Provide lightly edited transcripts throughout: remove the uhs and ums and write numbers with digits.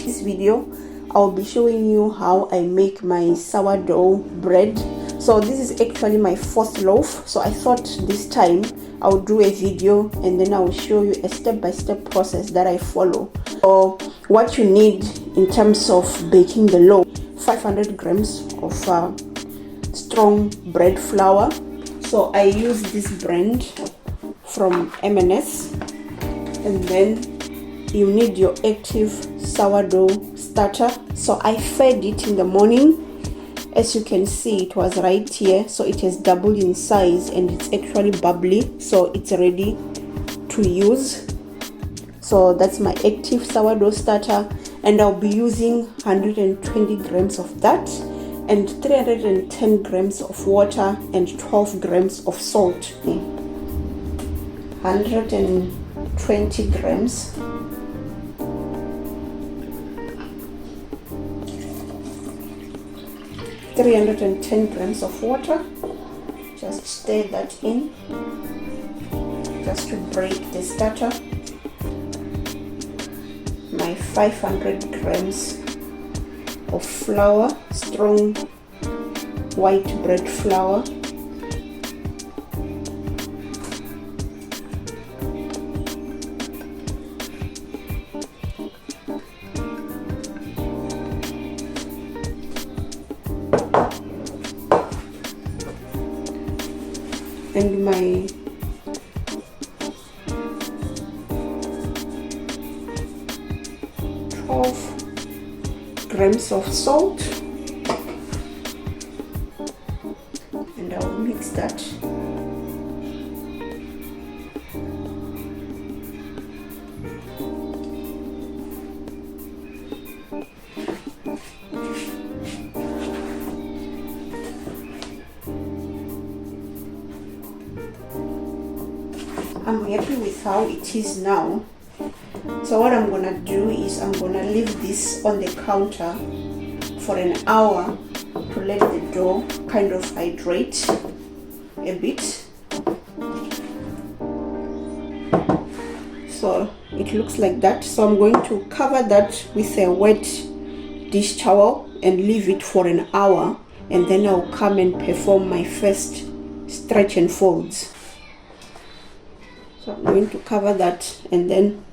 This video I'll be showing you how I make my sourdough bread. So this is actually my first loaf, so I thought this time I'll do a video and then I'll show you a step-by-step process that I follow. So what you need in terms of baking the loaf: 500 grams of strong bread flour. So I use this brand from M&S, and then you need your active sourdough starter. So I fed it in the morning. As you can see, it was right here, so it has doubled in size and it's actually bubbly, so it's ready to use. So that's my active sourdough starter, and I'll be using 120 grams of that and 310 grams of water and 12 grams of salt. 120 grams, $310 grams of water. Just stir that in just to break the starter. My 500 grams of flour, strong white bread flour. And my grams of salt, and I'll mix that. I'm happy with how it is now. So what I'm gonna do is I'm gonna leave this on the counter for an hour to let the dough kind of hydrate a bit. So it looks like that. So I'm going to cover that with a wet dish towel and leave it for an hour, and then I'll come and perform my first stretch and folds. So I'm going to cover that, and then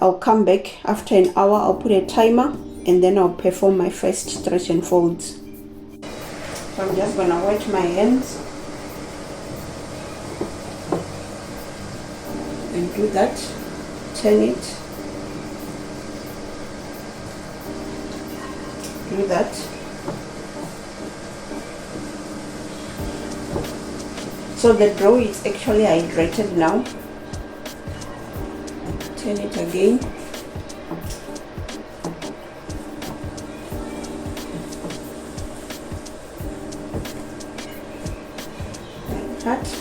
I'll come back after an hour. I'll put a timer, and then I'll perform my first stretch and folds. So I'm just gonna wet my hands and do that. Turn it. Do that. So the dough is actually hydrated now. Turn it again. Like that.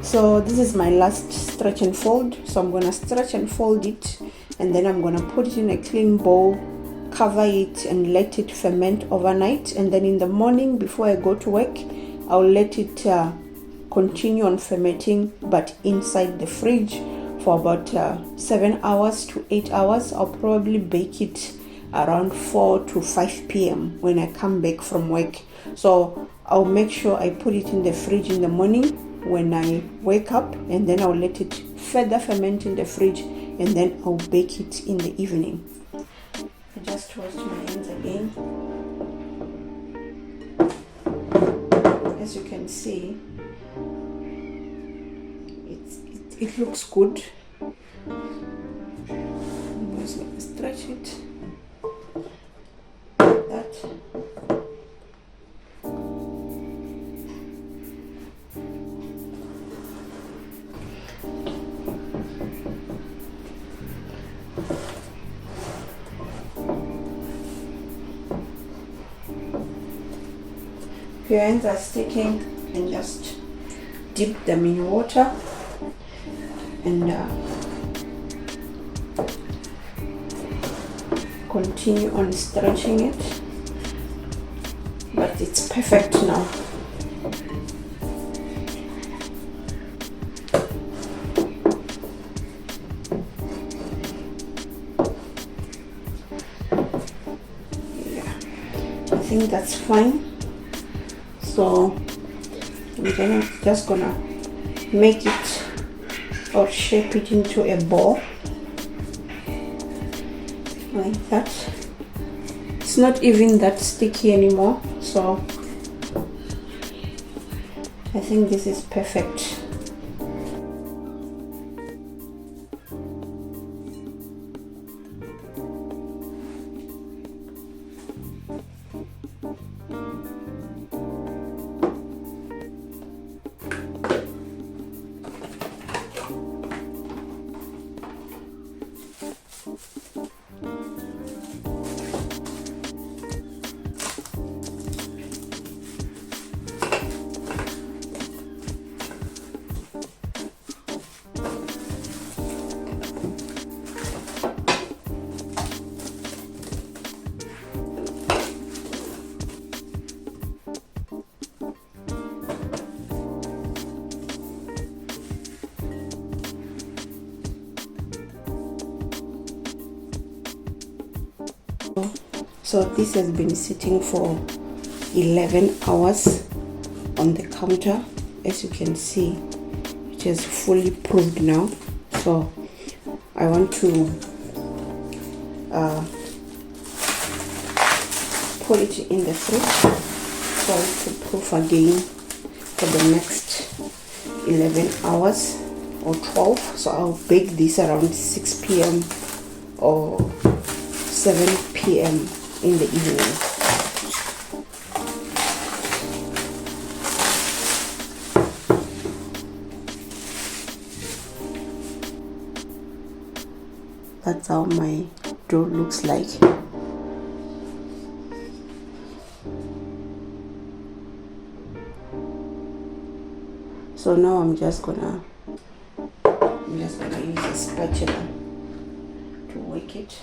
So this is my last stretch and fold. So I'm gonna stretch and fold it, and then I'm gonna put it in a clean bowl, cover it and let it ferment overnight, and then in the morning before I go to work I'll let it continue on fermenting, but inside the fridge for about 7 hours to 8 hours. I'll probably bake it around 4 to 5 p.m. when I come back from work. So I'll make sure I put it in the fridge in the morning when I wake up, and then I'll let it further ferment in the fridge, and then I'll bake it in the evening. I just washed my hands again. As you can see, it looks good. I'm just going to stretch it like that. If your hands are sticking, and just dip them in water and continue on stretching it, but it's perfect now. Yeah, I think that's fine. So I'm just gonna make it or shape it into a ball like that. It's not even that sticky anymore, so I think this is perfect. So this has been sitting for 11 hours on the counter. As you can see, it is fully proved now. So I want to put it in the fridge for it to proof again for the next 11 hours or 12. So I'll bake this around 6 p.m. or 7 p.m. in the evening. That's how my dough looks like. So now I'm just gonna use a spatula to wake it.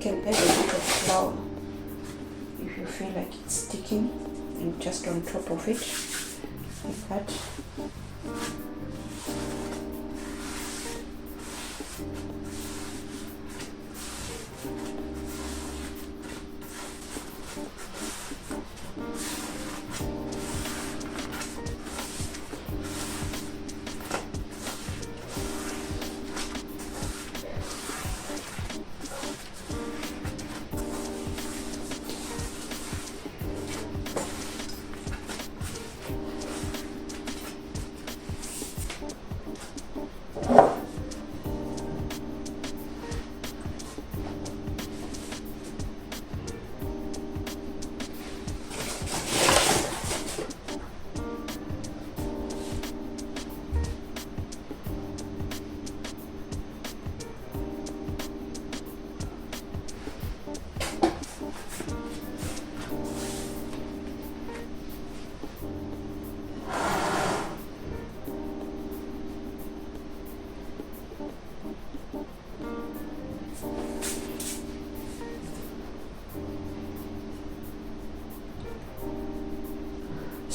Can add a bit of flour if you feel like it's sticking, and just on top of it like that.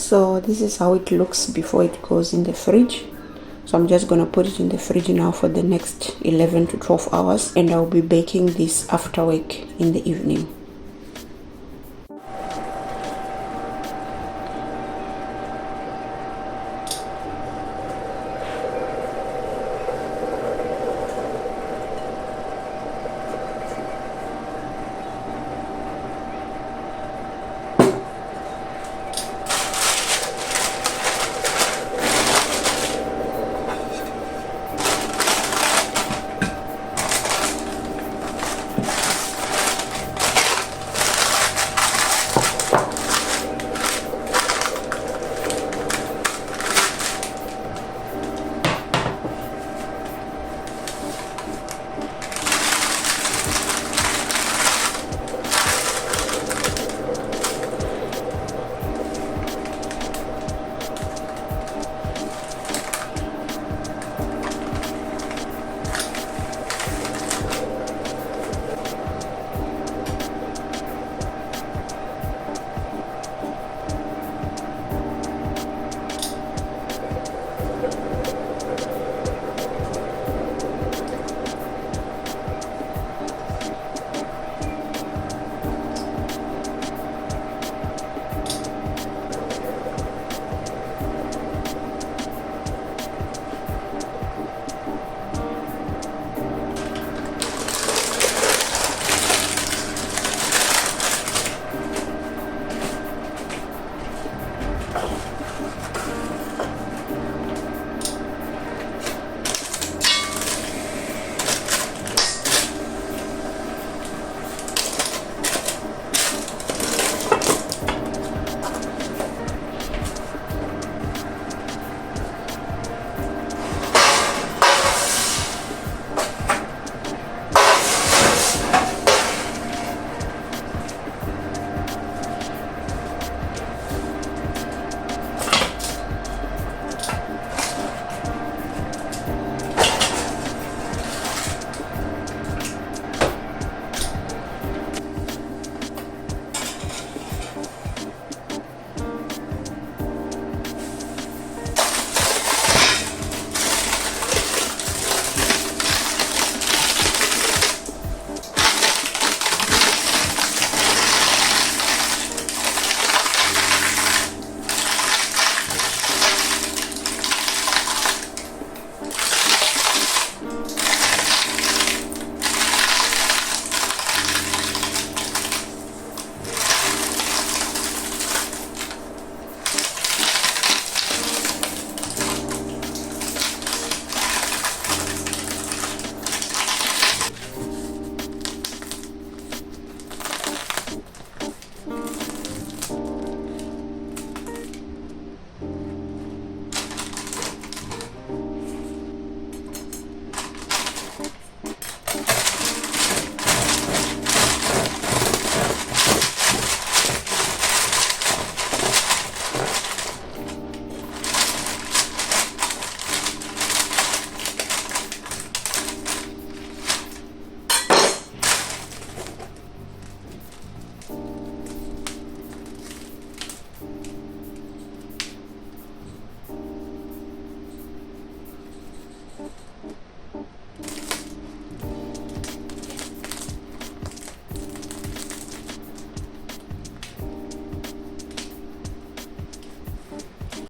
So this is how it looks before it goes in the fridge. So I'm just gonna put it in the fridge now for the next 11 to 12 hours, and I'll be baking this after work in the evening.